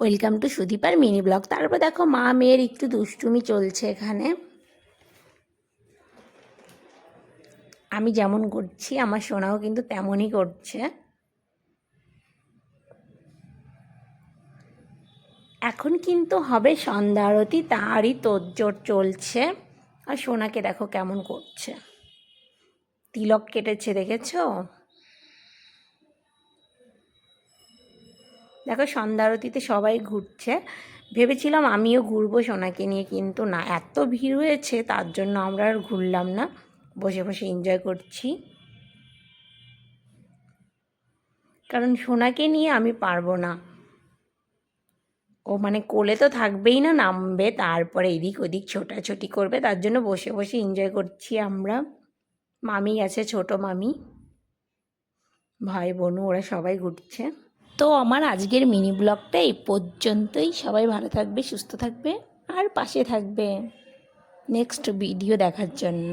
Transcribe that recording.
Welcome to সুদীপার mini blog. তারপর দেখো মা মেয়ের একটু দুষ্টুমি চলছে এখানে। আমি যেমন করছি আমার সোনাও কিন্তু তেমনই করছে। এখন কিন্তু হবে সন্ধ্যা আরতি, তারই তোড়জোড় চলছে। আর সোনাকে দেখো কেমন করছে, তিলক কেটেছে দেখেছো? দেখো সন্ধ্যা আরতিতে সবাই ঘুরছে, ভেবেছিলাম আমিও ঘুরবো সোনাকে নিয়ে, কিন্তু না, এত ভিড় হয়েছে তার জন্য আমরা আর ঘুরলাম না, বসে বসে এনজয় করছি। কারণ সোনাকে নিয়ে আমি পারবো না, ও মানে কোলে তো থাকবেই না, নামবে তারপরে এদিক ওদিক ছোটাছুটি করবে, তার জন্য বসে বসে এনজয় করছি আমরা। মামি আছে, ছোট মামি, ভাই বোনু ওরা সবাই ঘুরছে। তো আমার আজকের মিনি ব্লগটা এই পর্যন্তই। সবাই ভালো থাকবে, সুস্থ থাকবে আর পাশে থাকবে নেক্সট ভিডিও দেখার জন্য।